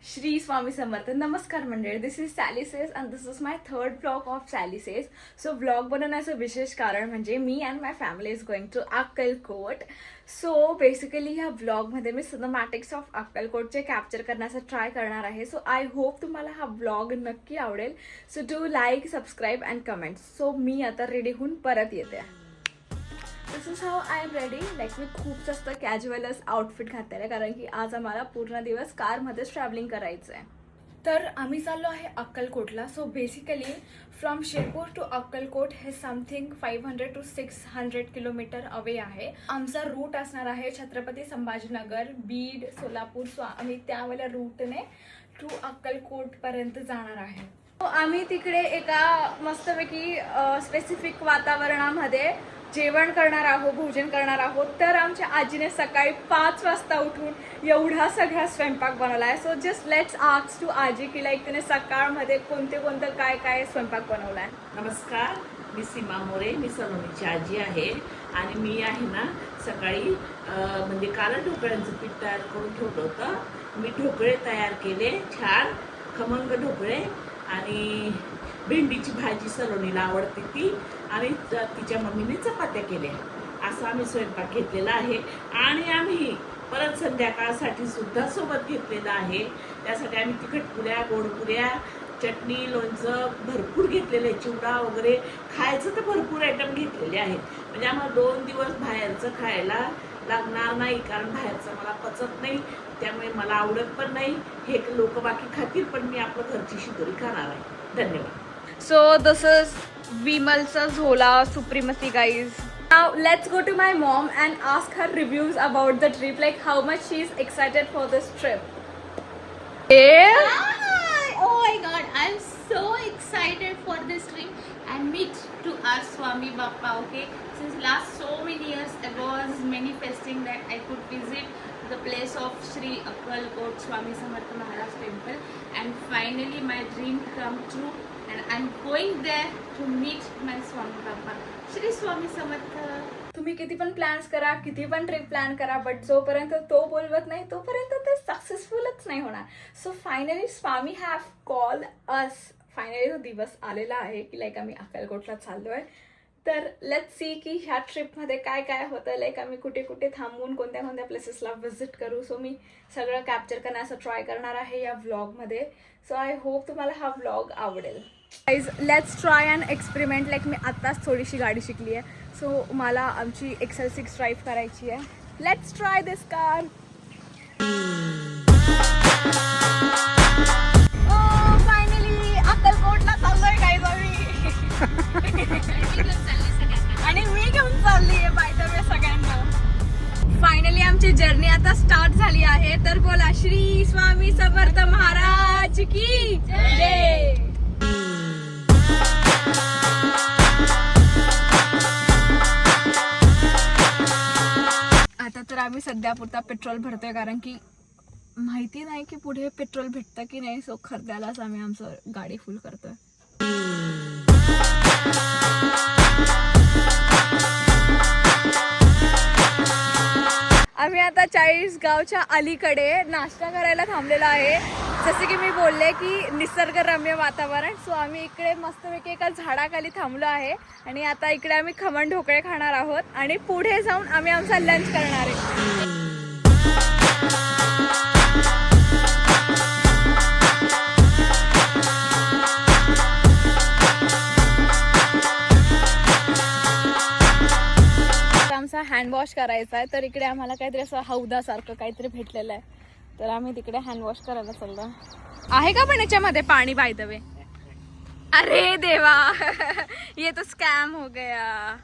श्री स्वामी समर्थ. नमस्कार मंडळी, this is Sally says and this is my third blog of Sally says. So blog बनवण्याचं विशेष कारण म्हणजे मी and my family is going to Akkalkot. So basically ह्या ब्लॉगमध्ये मी सिनेमॅटिक्स ऑफ अक्कलकोटचे कॅप्चर करण्याचा ट्राय करणार आहे. सो आय होप तुम्हाला हा ब्लॉग नक्की आवडेल. So do like, subscribe and comment. So मी आता रेडी होऊन परत येते. This is how I am ready. Like मी खूप जास्त कॅज्युअलच आउटफिट घातलेलं आहे कारण की आज आम्हाला पूर्ण दिवस कारमध्येच ट्रॅव्हलिंग करायचं आहे. तर आम्ही चाललो आहे अक्कलकोटला. So basically from Shirpur to Akkalkot हे समथिंग 500 to 600 किलोमीटर अवे आहे. आमचा रूट असणार आहे छत्रपती संभाजीनगर, बीड, सोलापूर. सो आम्ही त्यावेळेला रूटने टू अक्कलकोटपर्यंत जाणार आहे. आम्ही तिकडे एका मस्तपैकी स्पेसिफिक वातावरणामध्ये जेवण करणार आहोत, भोजन करणार आहोत. तर आमच्या आजीने सकाळी 5 वाजता उठून एवढा सगळा स्वयंपाक बनवला आहे. So just let's ask to आजी की लाईक तिने सकाळमध्ये कोणतं काय काय स्वयंपाक बनवला आहे. नमस्कार, मी सीमा मोरे, मी सलोनीची आजी आहे. आणि मी आहे ना सकाळी म्हणजे काला ढोकळ्यांचं पीठ तयार करून ठेवलं होतं. मी ढोकळे तयार केले, छान खमंग ढोकळे. आणि भेंडीची भाजी सलोनीला आवडते ती, आणि तिच्या मम्मीने चपात्या केल्या. असा आम्ही स्वयंपाक घेतलेला आहे. आणि आम्ही परत संध्याकाळसाठी सुद्धा सोबत घेतलेलं आहे. त्यासाठी आम्ही तिखट पुऱ्या, गोड पुऱ्या, चटणी, लोणचं भरपूर घेतलेलं आहे. चिवडा वगैरे खायचं तर भरपूर आयटम घेतलेले आहेत. म्हणजे आम्हाला 2 दिवस बाहेरचं खायला लागणार नाही, कारण बाहेरचं मला पचत नाही, त्यामुळे मला आवडत पण नाही. हे लोक बाकी खातील, पण मी आपलं घरची शिदोरी खाणार आहे. धन्यवाद. So this is Vimal's Zola Supremacy, guys. Now let's go to my mom and ask her reviews about the trip, like how much she is excited for this trip. Hi! Oh my god, I'm so excited for this trip and meet to our Swami Bappa. Okay, since last so many years I was manifesting that I could visit the place of Shri Akkalkot Swami Samarth Maharaj temple, and finally my dream come true. And I'm going there to meet my Swami Bappa. Shri Swami Samarth. तुम्ही किती पण plans करा, किती पण trip plan करा, but जोपर्यंत तो बोलवत नाही तोपर्यंत ते सक्सेसफुलच नाही होणार. So finally Swami have call us. Finally तो दिवस आलेला आहे की लाईक आम्ही अक्कलकोटला चाललो आहे. तर लेट्स सी की ह्या ट्रिपमध्ये काय काय होतं, लाईक आम्ही कुठे कुठे थांबून कोणत्या कोणत्या प्लेसेसला व्हिजिट करू. सो मी सगळं कॅप्चर करण्याचा ट्राय करणार आहे या व्लॉगमध्ये. सो आय होप तुम्हाला हा व्लॉग आवडेल. Guys, let's try and experiment. Like मी आत्ताच थोडीशी गाडी शिकली आहे. सो मला आमची XL6 ड्राईव्ह करायची आहे. Let's try this car. Finally अक्कलकोटला चाललोय गाईज आम्ही. आणि मी घेऊन चालली आहे बाय द वे सगळ्यांना. फायनली आमची जर्नी आता स्टार्ट झाली आहे. तर बोला श्री स्वामी समर्थ महाराज की जय. आता तर आम्ही सध्या पुरता पेट्रोल भरतोय कारण की माहिती नाही की पुढे पेट्रोल भेटतं की नाही. सो खरद्यालाच आम्ही आमचं गाडी फुल करतोय. आम्ही आता 40 गावच्या अलीकडे नाश्ता करायला थांबलेला आहे. जसे की मी बोलले की निसर्गरम्य वातावरण. सो आम्ही इकडे मस्तपैकी एका झाडाखाली थांबलो आहे आणि आता इकडे आम्ही खमण ढोकळे खाणार आहोत आणि पुढे जाऊन आम्ही आमचा लंच करणार आहे. आमचा हँडवॉश करायचा आहे. तर इकडे आम्हाला काहीतरी असं हौदासारखं काहीतरी भेटलेलं आहे. तर आम्ही तिकडे हँडवॉश करायला चाललो आहे. का पण याच्यामध्ये पाणी बाय द वे? अरे देवा, ये तो स्कॅम हो गया.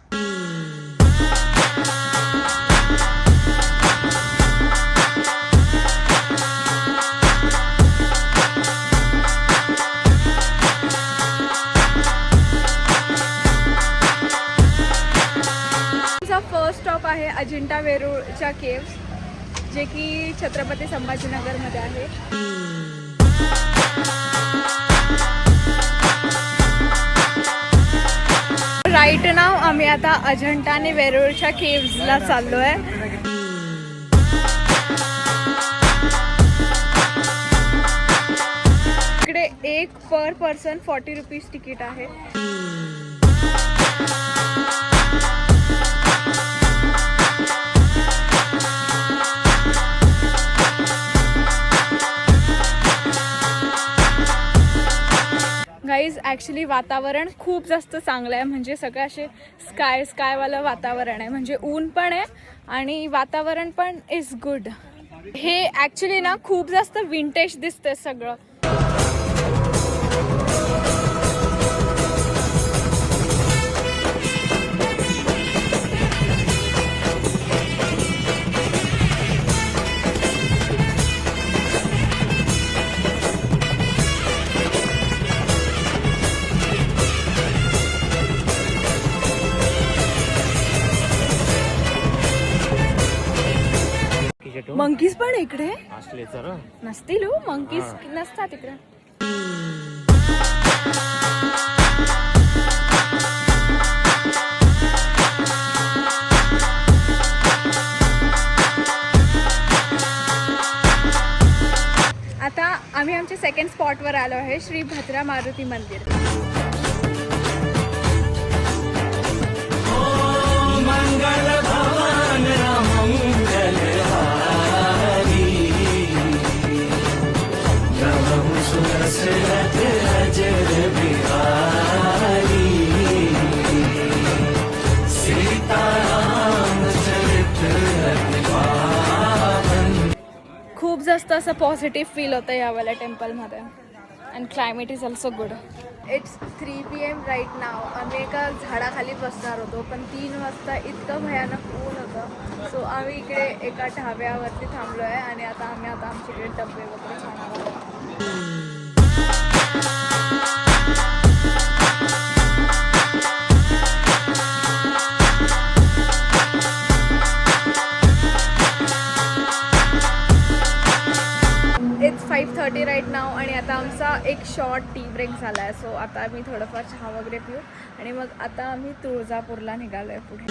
फर्स्ट स्टॉप आहे अजिंठा वेरूळच्या केव्स, जे की छत्रपती संभाजीनगरमध्ये आहे. राईट नाव आम्ही आता अजिंठा आणि वेरूळच्या केव्सला चाललो आहे. लाईक पर पर्सन 40 रुपीज तिकीट आहे. गाईज ॲक्च्युली वातावरण खूप जास्त चांगलं आहे. म्हणजे सगळं असे स्कायवालं वातावरण आहे. म्हणजे ऊन पण आहे आणि वातावरण पण इज गुड. हे ॲक्च्युली ना खूप जास्त विंटेज दिसतंय सगळं. मंकीज पण इकडे असले तर नसतील हो. मंकीज नसतात इकडे. आता आम्ही आमच्या सेकंड स्पॉटवर आलो आहे, श्री भद्रा मारुती मंदिर. खूप जास्त असं पॉझिटिव्ह फील होतं यावाल्या टेम्पलमध्ये. And climate is also good. It's 3 PM right now. आम्ही एका झाडाखाली बसणार होतो, पण 3 वाजता इतकं भयानक ऊन होतं. सो आम्ही इकडे एका ढाब्यावरती थांबलो आहे आणि आता आमच्या इकडे डबे वगैरे खाणार आहोत. इट्स 5:30 राईट नाव आणि आता आमचा एक शॉर्ट टी ब्रेक झाला आहे. सो आता आम्ही थोडंफार चहा वगैरे पिऊ आणि मग आता आम्ही तुळजापूरला निघालो आहे पुढे.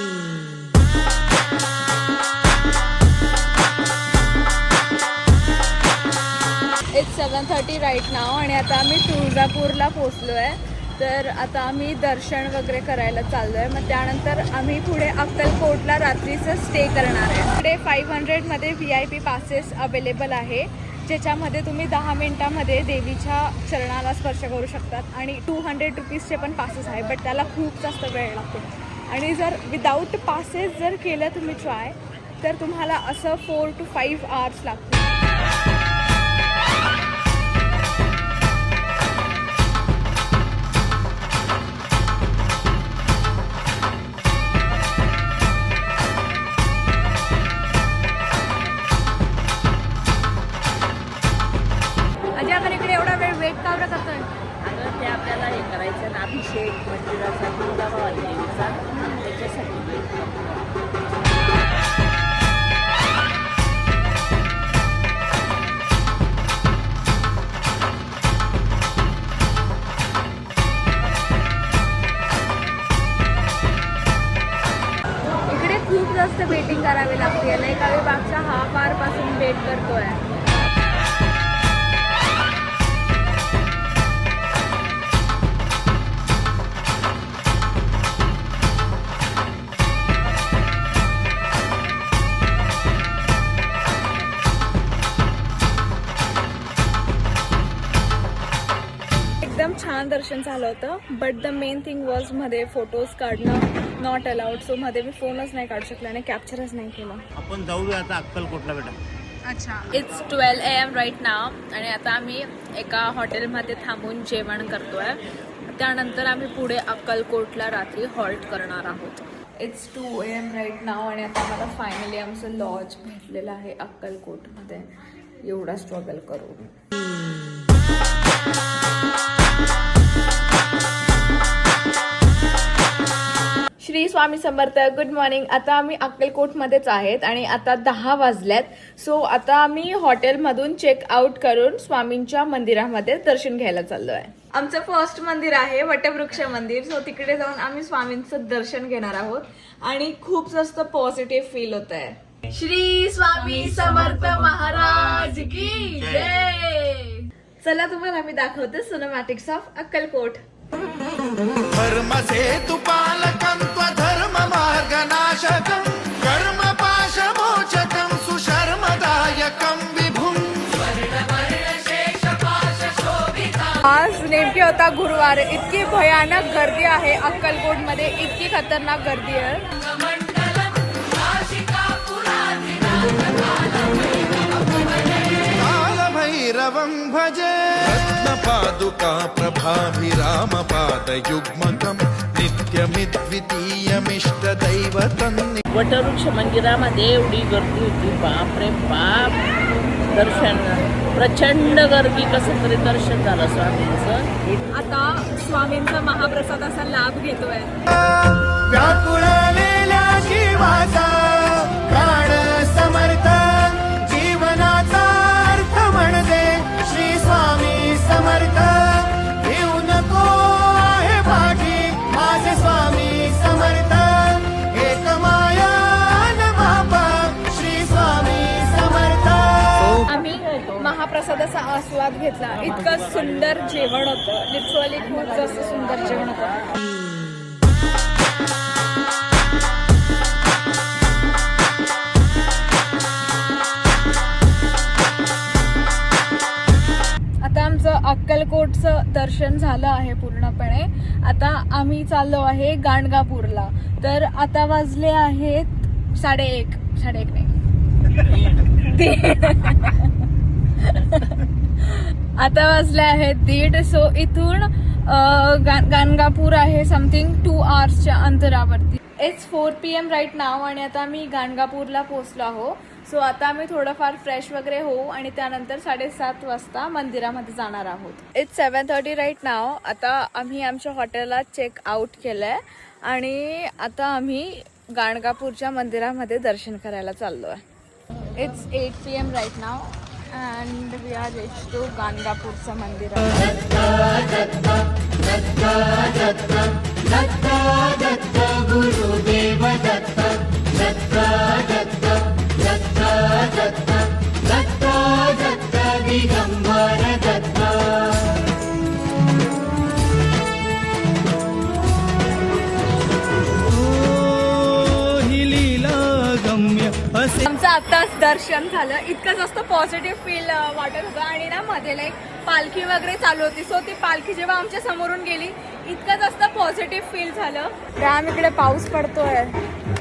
इट्स 7:30 राईट नाव आणि आता आम्ही तुळजापूरला पोचलो आहे. तर आता आम्ही दर्शन वगैरे करायला चाललो आहे. मग त्यानंतर आम्ही पुढे अक्कलकोटला रात्रीचं स्टे करणार आहे. पुढे 500मध्ये VIP पासेस अवेलेबल आहे, ज्याच्यामध्ये तुम्ही 10 मिनिटामध्ये देवीच्या चरणाला स्पर्श करू शकतात. आणि 200 रुपीजचे पण पासेस आहे, बट त्याला खूप जास्त वेळ लागतो. आणि जर विदाऊट पासेस जर केलं तुम्ही ट्राय, तर तुम्हाला असं 4 to 5 hours लागतील. अजय आपण इकडे एवढा वेळ वेट का बरं करतोय? अगं ते आपल्याला हे करायचं ना, अभिषेक मंदिराचा तुळजाभवानी देवीचा, त्याच्यासाठी इकडे खूप जास्त वेटिंग करावी लागते. नाईकावी बागचा हा पासून वेट करतोय. एकदम छान दर्शन झालं होतं. But the main thing was मध्ये फोटोज काढणं नॉट अलाउड. सो मध्ये मी फोनच नाही काढू शकला आणि कॅप्चरच नाही केलं. आपण जाऊया आता अक्कलकोटला बेटा. अच्छा. इट्स 12 AM राईट नाव आणि आता आम्ही एका हॉटेलमध्ये थांबून जेवण करतोय. त्यानंतर आम्ही पुढे अक्कलकोटला रात्री हॉल्ट करणार आहोत. इट्स 2 AM राईट नाव आणि आता मला फायनली आमचं लॉज भेटलेलं आहे अक्कलकोटमध्ये, एवढा स्ट्रगल करून. श्री स्वामी समर्थ. Good morning. आता आम्ही अक्कलकोटमध्येच आहेत आणि आता 10 वाजल्यात. सो आता आम्ही हॉटेलमधून चेकआउट करून स्वामींच्या मंदिरामध्ये दर्शन घ्यायला चाललो आहे. आमचं फर्स्ट मंदिर आहे वटवृक्ष मंदिर. सो तिकडे जाऊन आम्ही स्वामींचं दर्शन घेणार आहोत आणि खूप जास्त पॉझिटिव्ह फील होत आहे. श्री स्वामी समर्थ महाराज की जय. चला तुम्हाला मी दाखवते सिनेमॅटिक्स ऑफ अक्कलकोट. धर्मसेतुपालकं त्वधर्ममार्गनाशकं कर्मपाशमोचकं सुशर्मदायकं विभुं. आज नेमके होता गुरुवार. इतकी भयानक गर्दी आहे अक्कलकोट मध्ये, इतकी खतरनाक गर्दी आहे. कालभैरवं भजे रत्नपादुका प्रभाभिरामपादयुग्मकं नित्यमिद्वितीयमिष्टदैवतं. वटवृक्ष मंदिरामध्ये एवढी गर्दी होती, बाप रे बाप. दर्शन प्रचंड गर्दी, कसं तरी दर्शन झालं स्वामींचं. आता स्वामींचा महाप्रसादाचा लाभ घेतोय. व्याकुळलेल्या जीवाचा प्राण समर्थ जीवनाचा अर्थ म्हणजे श्री स्वामी समर्थ. घेऊ नको आहे पाठी माझे स्वामी समर्थ. एक माया न बापा श्री स्वामी समर्थ. आम्ही महाप्रसादाचा आस्वाद घेतला. इतकं सुंदर जेवण होतं, लिटरली खूप जास्त सुंदर जेवण होतं. आता आमचं अक्कलकोटचं दर्शन झालं आहे पूर्णपणे. आता आम्ही चाललो आहे गाणगापूरला. तर आता वाजले आहेत 1:30 नाही, 3. आता वाजले आहेत 1:30. सो इथून गाणगापूर आहे समथिंग 2 आवर्सच्या अंतरावरती. इट्स 4 PM राईट नाव आणि आता आम्ही गाणगापूरला पोहोचलो आहो. सो आता आम्ही थोडंफार फ्रेश वगैरे होऊ आणि त्यानंतर 7:30 वाजता मंदिरामध्ये जाणार आहोत. इट्स 7:30 राईट नाव. आता आम्ही आमच्या हॉटेलला चेक आउट केलंय आणि आता आम्ही गाणगापूरच्या मंदिरामध्ये दर्शन करायला चाललो आहे. It's 8 PM right now and we are reach to गाणगापूरचं मंदिर. आमचं आताच दर्शन झालं. इतकं जास्त पॉझिटिव्ह फील वाटत होतं आणि ना मध्ये लाईक पालखी वगैरे चालू होती. सो ती पालखी जेव्हा आमच्या समोरून गेली इतकं जास्त पॉझिटिव्ह फील झालं. त्या इकडे पाऊस पडतोय.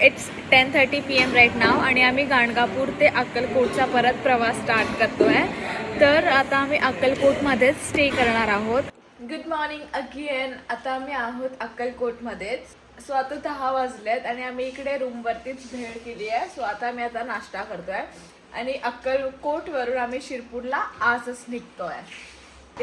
इट्स 10:30 PM राईट नाव आणि आम्ही गाणगापूर ते अक्कलकोटचा परत प्रवास स्टार्ट करतोय. तर आता आम्ही अक्कलकोटमध्येच स्टे करणार आहोत. Good morning again. आता आम्ही आहोत अक्कलकोटमध्येच. सो आता 10 वाजलेत आणि आम्ही इकडे रूमवरतीच भेळ केली आहे. सो आता मी आता नाश्ता करतोय आणि अक्कलकोटवरून आम्ही शिरपूरला आजच निघतोय.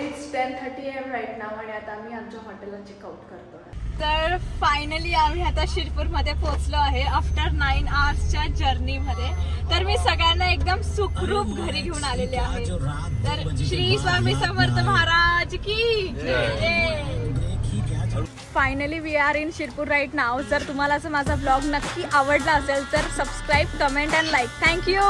इट्स 10:30 AM राईट नाव आणि आता आम्ही आमच्या हॉटेलला चेकआउट करतोय. तर फायनली आम्ही आता शिरपूरमध्ये पोहोचलो आहे आफ्टर 9 आवर्सच्या जर्नीमध्ये. तर मी सगळ्यांना एकदम सुखरूप घरी घेऊन आलेले आहे. तर श्री स्वामी समर्थ महाराज की जय. Finally we are in Shirpur right now. जर तुम्हाला असं माझा ब्लॉग नक्की आवडला असेल तर subscribe, comment and like. Thank you.